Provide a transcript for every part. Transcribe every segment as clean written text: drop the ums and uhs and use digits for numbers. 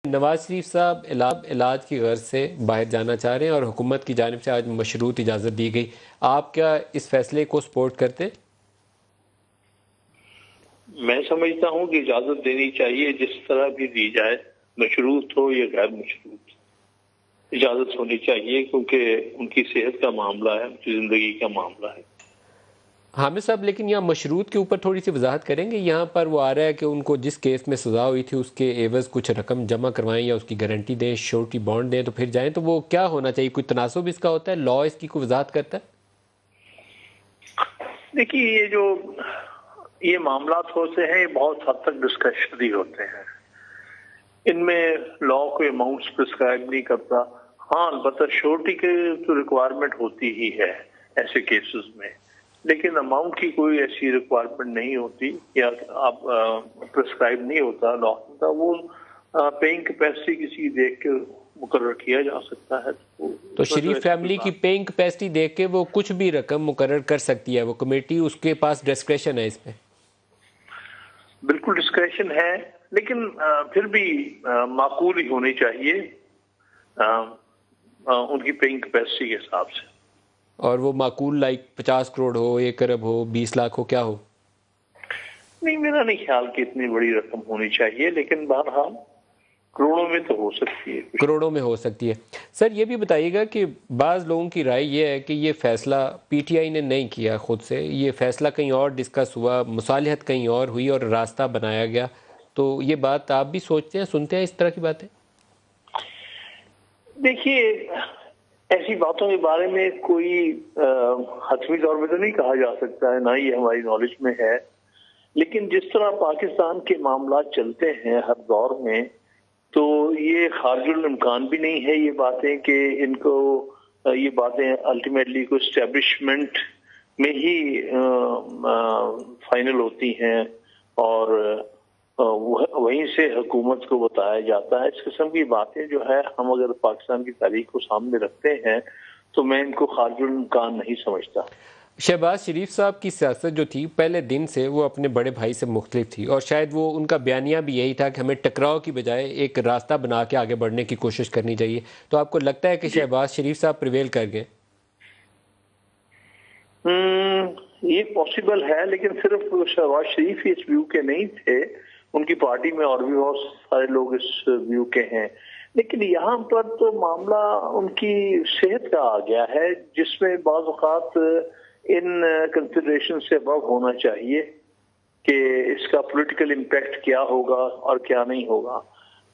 नवाज शरीफ साहब इलाज की गर्ज से बाहर जाना चाह रहे हैं और हुकूमत की जानिब से आज मशरूत इजाज़त दी गई। आप क्या इस फैसले को सपोर्ट करते? मैं समझता हूं कि इजाजत देनी चाहिए, जिस तरह भी दी जाए, मशरूत हो या गैर मशरूत, इजाजत होनी चाहिए, क्योंकि उनकी सेहत का मामला है, उनकी जिंदगी का मामला है। हामिद साहब, लेकिन यहाँ मशरूत के ऊपर थोड़ी सी वजाहत करेंगे। यहाँ पर वो आ रहा है कि उनको जिस केस में सज़ा हुई थी उसके एवज कुछ रकम जमा करवाएं या उसकी गारंटी दें, श्योरिटी बॉन्ड दें तो फिर जाएं, तो वो क्या होना चाहिए? कोई तनासुब इसका होता है? लॉ इसकी कोई वजाहत करता है? देखिए, ये मामला होते हैं, ये बहुत हद तक डिस्कशनरी होते हैं। इनमें लॉ कोई अमाउंट्स प्रिस्क्राइब नहीं करता। हाँ, अलबत्ता श्योरिटी की तो रिक्वायरमेंट होती ही है ऐसे केसेस में, लेकिन अमाउंट की कोई ऐसी रिक्वायरमेंट नहीं होती या आप प्रिस्क्राइब नहीं होता लॉ का। वो पेइंग कैपेसिटी किसी देख के मुकर्रर किया जा सकता है। तो शरीफ फैमिली की पेइंग कैपेसिटी देख के वो कुछ भी रकम मुकर्रर कर सकती है, वो कमेटी, उसके पास डिस्क्रेशन है इसमें? बिल्कुल डिस्क्रेशन है, लेकिन फिर भी माकूल ही होनी चाहिए उनकी पेइंग कैपेसिटी के हिसाब से। और वो माकूल लाइक 50 करोड़ हो, 1 अरब हो, 20 लाख हो, क्या हो? नहीं, मेरा नहीं ख्याल कि इतनी बड़ी रकम होनी चाहिए, लेकिन बहरहाल करोड़ों में तो हो सकती है। करोड़ों में हो सकती है। सर, ये भी बताइएगा कि बाज़ लोगों की राय ये है कि ये फैसला पीटीआई ने नहीं किया खुद से, ये फैसला कहीं और डिस्कस हुआ, मुसालिहत कहीं और हुई और रास्ता बनाया गया। तो ये बात आप भी सोचते हैं, सुनते हैं इस तरह की बातें? देखिए, ऐसी बातों के बारे में कोई हतमी तौर पे तो नहीं कहा जा सकता है, ना ही हमारी नॉलेज में है। लेकिन जिस तरह पाकिस्तान के मामला चलते हैं हर दौर में, तो ये खारिजुल इम्कान भी नहीं है ये बातें कि इनको ये बातें अल्टीमेटली को एस्टेब्लिशमेंट में ही फाइनल होती हैं और वहीं से हुकूमत को बताया जाता है। इस किस्म की बातें जो है, हम अगर पाकिस्तान की तारीख को सामने रखते हैं तो मैं इनको खारिजुल इम्कान नहीं समझता। शहबाज शरीफ साहब की सियासत जो थी पहले दिन से वो अपने बड़े भाई से मुख्तलिफ थी, और शायद वो उनका बयानिया भी यही था कि हमें टकराव की बजाय एक रास्ता बना के आगे बढ़ने की कोशिश करनी चाहिए। तो आपको लगता है कि शहबाज शरीफ साहब प्रिवेल कर गए? ये पॉसिबल है, लेकिन सिर्फ शहबाज शरीफ ही इस व्यू के नहीं थे, उनकी पार्टी में और भी बहुत सारे लोग इस व्यू के हैं। लेकिन यहाँ पर तो मामला उनकी सेहत का आ गया है, जिसमें बाज़ औक़ात इन कंसिडरेशन से अबव होना चाहिए कि इसका पॉलिटिकल इम्पैक्ट क्या होगा और क्या नहीं होगा।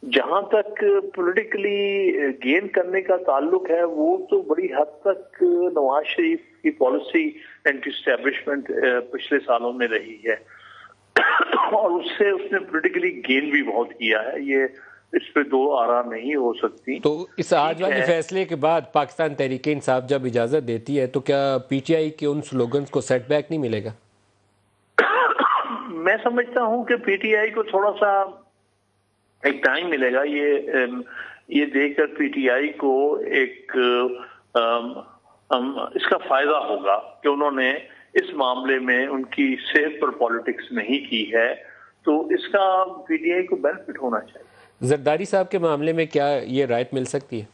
जहां तक पॉलिटिकली गेन करने का ताल्लुक है, वो तो बड़ी हद तक नवाज शरीफ की पॉलिसी एंटी एस्टेब्लिशमेंट पिछले सालों में रही है और उससे उसने पॉलिटिकली गेन भी बहुत किया है। ये इस पे दो आरा नहीं हो सकती। तो इस आज वाले फैसले के बाद पाकिस्तान तहरीक इंसाफ जब इजाजत देती है तो क्या पीटीआई के उन स्लोगन्स को सेटबैक नहीं मिलेगा? मैं समझता हूं कि पीटीआई को थोड़ा सा एक टाइम मिलेगा। ये देखकर पीटीआई को एक इसका फायदा होगा कि उन्होंने इस मामले में उनकी सेहत पर पॉलिटिक्स नहीं की है, तो इसका पीटीआई को बेनिफिट होना चाहिए। जरदारी साहब के मामले में क्या ये रायत मिल सकती है?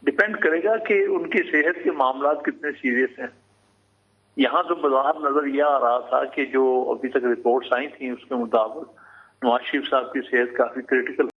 डिपेंड करेगा कि उनकी सेहत के मामला कितने सीरियस हैं। यहाँ तो बाहर नजर यह आ रहा था कि जो अभी तक रिपोर्ट्स आई थी उसके मुताबिक नवाज शरीफ साहब की सेहत काफी क्रिटिकल